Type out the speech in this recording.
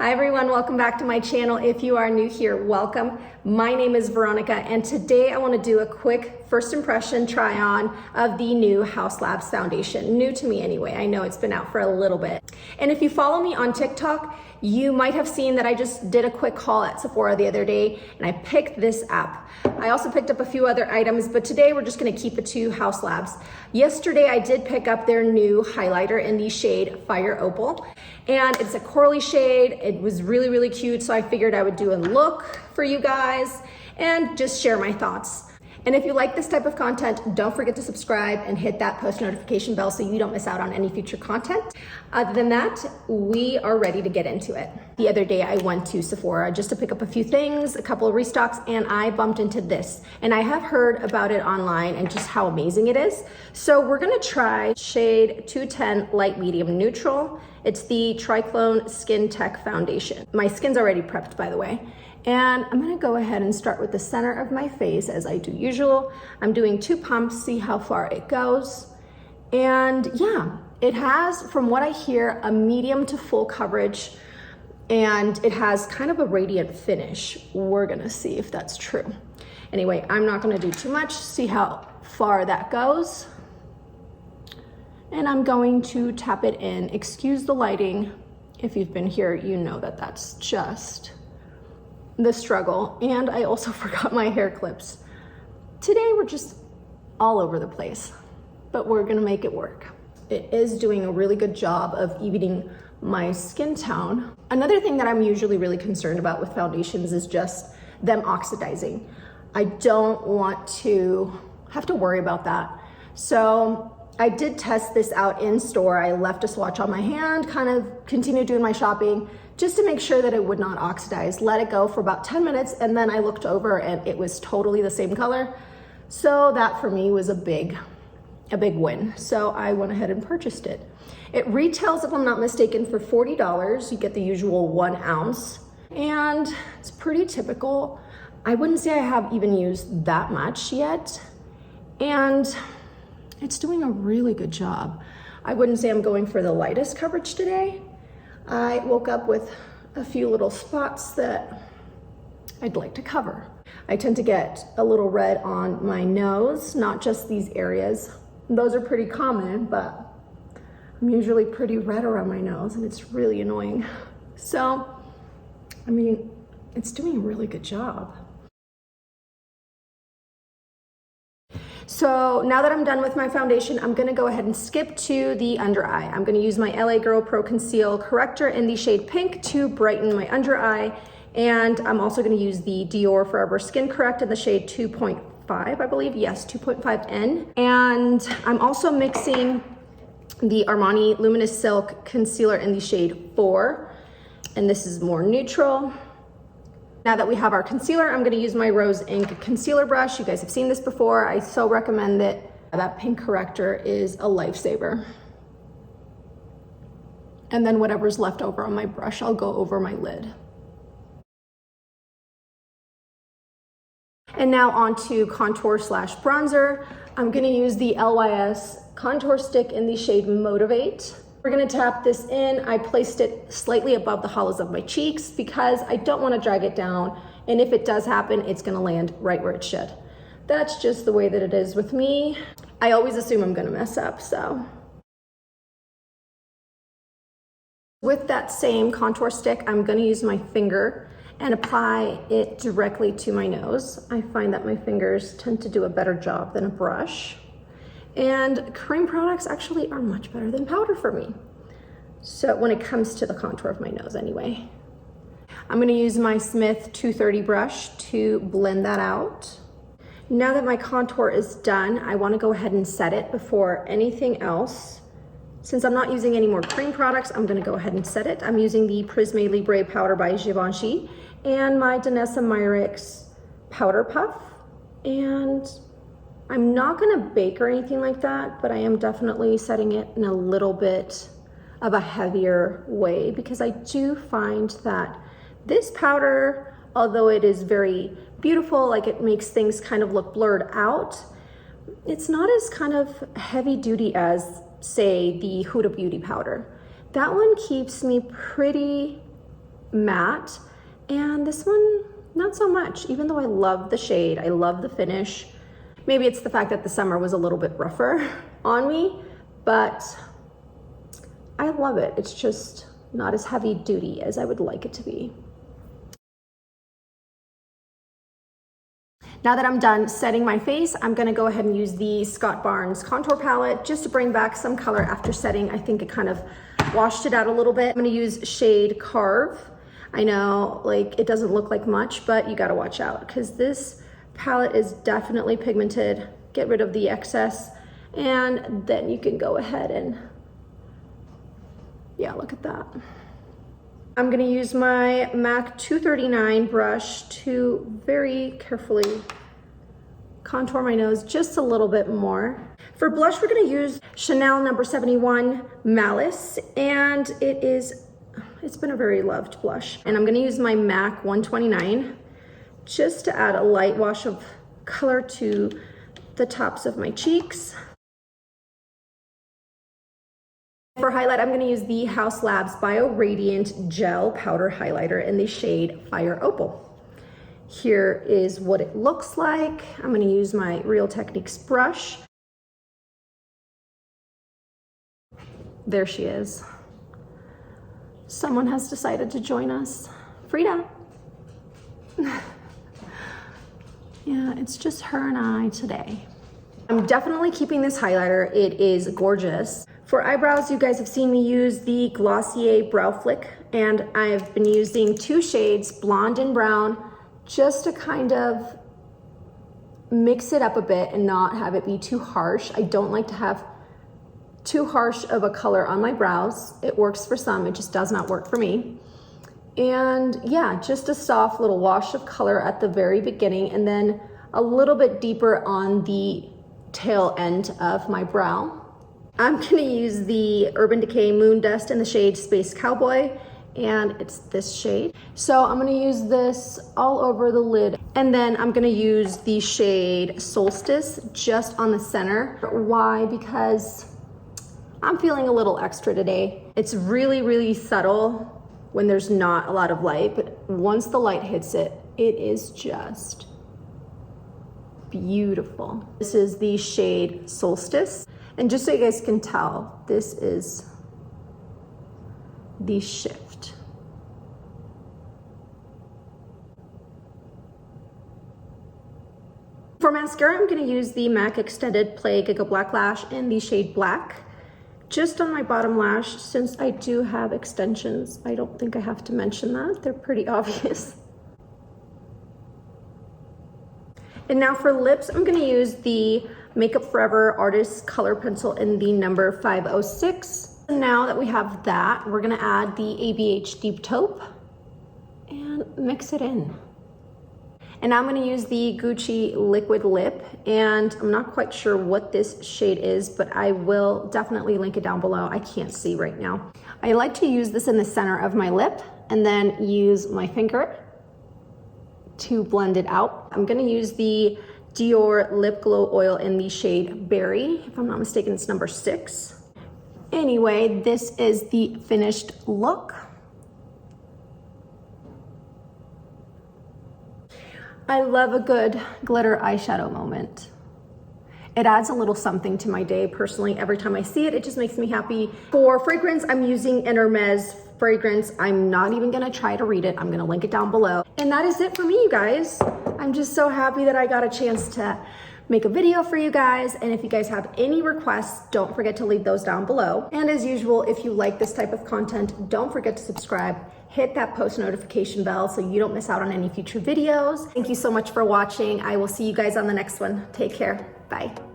Hi everyone, welcome back to my channel. If you are new here, welcome. My name is Veronica and today I want to do a quick first impression try on of the new Haus Labs foundation. New to me anyway, I know it's been out for a little bit. And if you follow me on TikTok, you might have seen that I just did a quick haul at Sephora the other day and I picked this up. I also picked up a few other items, but today we're just gonna keep it to Haus Labs. Yesterday I did pick up their new highlighter in the shade Fire Opal, and it's a corally shade. It was really, really cute, so I figured I would do a look for you guys and just share my thoughts. And if you like this type of content, don't forget to subscribe and hit that post notification bell so you don't miss out on any future content. Other than that, we are ready to get into it. The other day I went to Sephora just to pick up a few things, a couple of restocks, and I bumped into this. And I have heard about it online and just how amazing it is. So we're gonna try shade 210 Light Medium Neutral. It's the Triclone Skin Tech Foundation. My skin's already prepped, by the way. And I'm gonna go ahead and start with the center of my face as I do usual. I'm doing 2 pumps, see how far it goes. And yeah, it has, from what I hear, a medium to full coverage, and it has kind of a radiant finish. We're gonna see if that's true. Anyway, I'm not gonna do too much, see how far that goes. And I'm going to tap it in. Excuse the lighting. If you've been here, you know that that's just the struggle. And I also forgot my hair clips. Today we're just all over the place, but we're gonna make it work. It is doing a really good job of evening my skin tone. Another thing that I'm usually really concerned about with foundations is just them oxidizing. I don't want to have to worry about that. So I did test this out in store. I left a swatch on my hand, kind of continued doing my shopping just to make sure that it would not oxidize. Let it go for about 10 minutes and then I looked over and it was totally the same color. So that for me was a big win. So I went ahead and purchased it. It retails, if I'm not mistaken, for $40. You get the usual 1 ounce and it's pretty typical. I wouldn't say I have even used that much yet. And it's doing a really good job. I wouldn't say I'm going for the lightest coverage today. I woke up with a few little spots that I'd like to cover. I tend to get a little red on my nose, not just these areas. Those are pretty common, but I'm usually pretty red around my nose and it's really annoying. So, I mean, it's doing a really good job. So now that I'm done with my foundation, I'm gonna go ahead and skip to the under eye. I'm gonna use my LA Girl Pro Conceal Corrector in the shade Pink to brighten my under eye. And I'm also gonna use the Dior Forever Skin Correct in the shade 2.5, I believe. Yes, 2.5N. And I'm also mixing the Armani Luminous Silk Concealer in the shade 4. And this is more neutral. Now that we have our concealer, I'm gonna use my Rose Ink concealer brush. You guys have seen this before. I so recommend it. That pink corrector is a lifesaver. And then whatever's left over on my brush, I'll go over my lid. And now onto contour slash bronzer. I'm gonna use the LYS contour stick in the shade Motivate. We're gonna tap this in. I placed it slightly above the hollows of my cheeks because I don't wanna drag it down. And if it does happen, it's gonna land right where it should. That's just the way that it is with me. I always assume I'm gonna mess up, so. With that same contour stick, I'm gonna use my finger and apply it directly to my nose. I find that my fingers tend to do a better job than a brush. And cream products actually are much better than powder for me. So when it comes to the contour of my nose anyway. I'm gonna use my Smith 230 brush to blend that out. Now that my contour is done, I wanna go ahead and set it before anything else. Since I'm not using any more cream products, I'm gonna go ahead and set it. I'm using the Prisme Libre powder by Givenchy and my Danessa Myricks powder puff. And I'm not gonna bake or anything like that, but I am definitely setting it in a little bit of a heavier way because I do find that this powder, although it is very beautiful, like it makes things kind of look blurred out, it's not as kind of heavy duty as, say, the Huda Beauty powder. That one keeps me pretty matte, and this one, not so much, even though I love the shade, I love the finish. Maybe it's the fact that the summer was a little bit rougher on me, but I love it. It's just not as heavy duty as I would like it to be. Now that I'm done setting my face, I'm gonna go ahead and use the Scott Barnes contour palette just to bring back some color after setting. I think it kind of washed it out a little bit. I'm gonna use shade Carve. I know, like, it doesn't look like much, but you gotta watch out because this palette is definitely pigmented. Get rid of the excess, and then you can go ahead and, yeah, look at that. I'm gonna use my MAC 239 brush to very carefully contour my nose just a little bit more. For blush, we're gonna use Chanel No. 71 Malice, and it's been a very loved blush. And I'm gonna use my MAC 129 just to add a light wash of color to the tops of my cheeks. For highlight, I'm gonna use the Haus Labs Bio Radiant Gel Powder Highlighter in the shade Fire Opal. Here is what it looks like. I'm gonna use my Real Techniques brush. There she is. Someone has decided to join us. Frida. Yeah, it's just her and I today. I'm definitely keeping this highlighter. It is gorgeous. For eyebrows, you guys have seen me use the Glossier Brow Flick, and I've been using two shades, blonde and brown, just to kind of mix it up a bit and not have it be too harsh. I don't like to have too harsh of a color on my brows. It works for some, it just does not work for me. And yeah, just a soft little wash of color at the very beginning, and then a little bit deeper on the tail end of my brow. I'm gonna use the Urban Decay Moon Dust in the shade Space Cowboy, and it's this shade. So I'm gonna use this all over the lid, and then I'm gonna use the shade Solstice just on the center. Why? Because I'm feeling a little extra today. It's really, really subtle when there's not a lot of light, but once the light hits it, it is just beautiful. This is the shade Solstice. And just so you guys can tell, this is the shift. For mascara, I'm gonna use the MAC Extended Play Giga Black Lash in the shade Black, just on my bottom lash. Since I do have extensions, I don't think I have to mention that. They're pretty obvious. And now for lips, I'm gonna use the Makeup Forever Artist Color Pencil in the number 506. And now that we have that, we're gonna add the ABH Deep Taupe and mix it in. And now I'm gonna use the Gucci Liquid Lip, and I'm not quite sure what this shade is, but I will definitely link it down below. I can't see right now. I like to use this in the center of my lip and then use my finger to blend it out. I'm gonna use the Dior Lip Glow Oil in the shade Berry. If I'm not mistaken, it's number 6. Anyway, this is the finished look. I love a good glitter eyeshadow moment. It adds a little something to my day personally. Every time I see it, it just makes me happy. For fragrance, I'm using Hermes fragrance. I'm not even gonna try to read it. I'm gonna link it down below. And that is it for me, you guys. I'm just so happy that I got a chance to make a video for you guys. And if you guys have any requests, don't forget to leave those down below. And as usual, if you like this type of content, don't forget to subscribe. Hit that post notification bell so you don't miss out on any future videos. Thank you so much for watching. I will see you guys on the next one. Take care. Bye.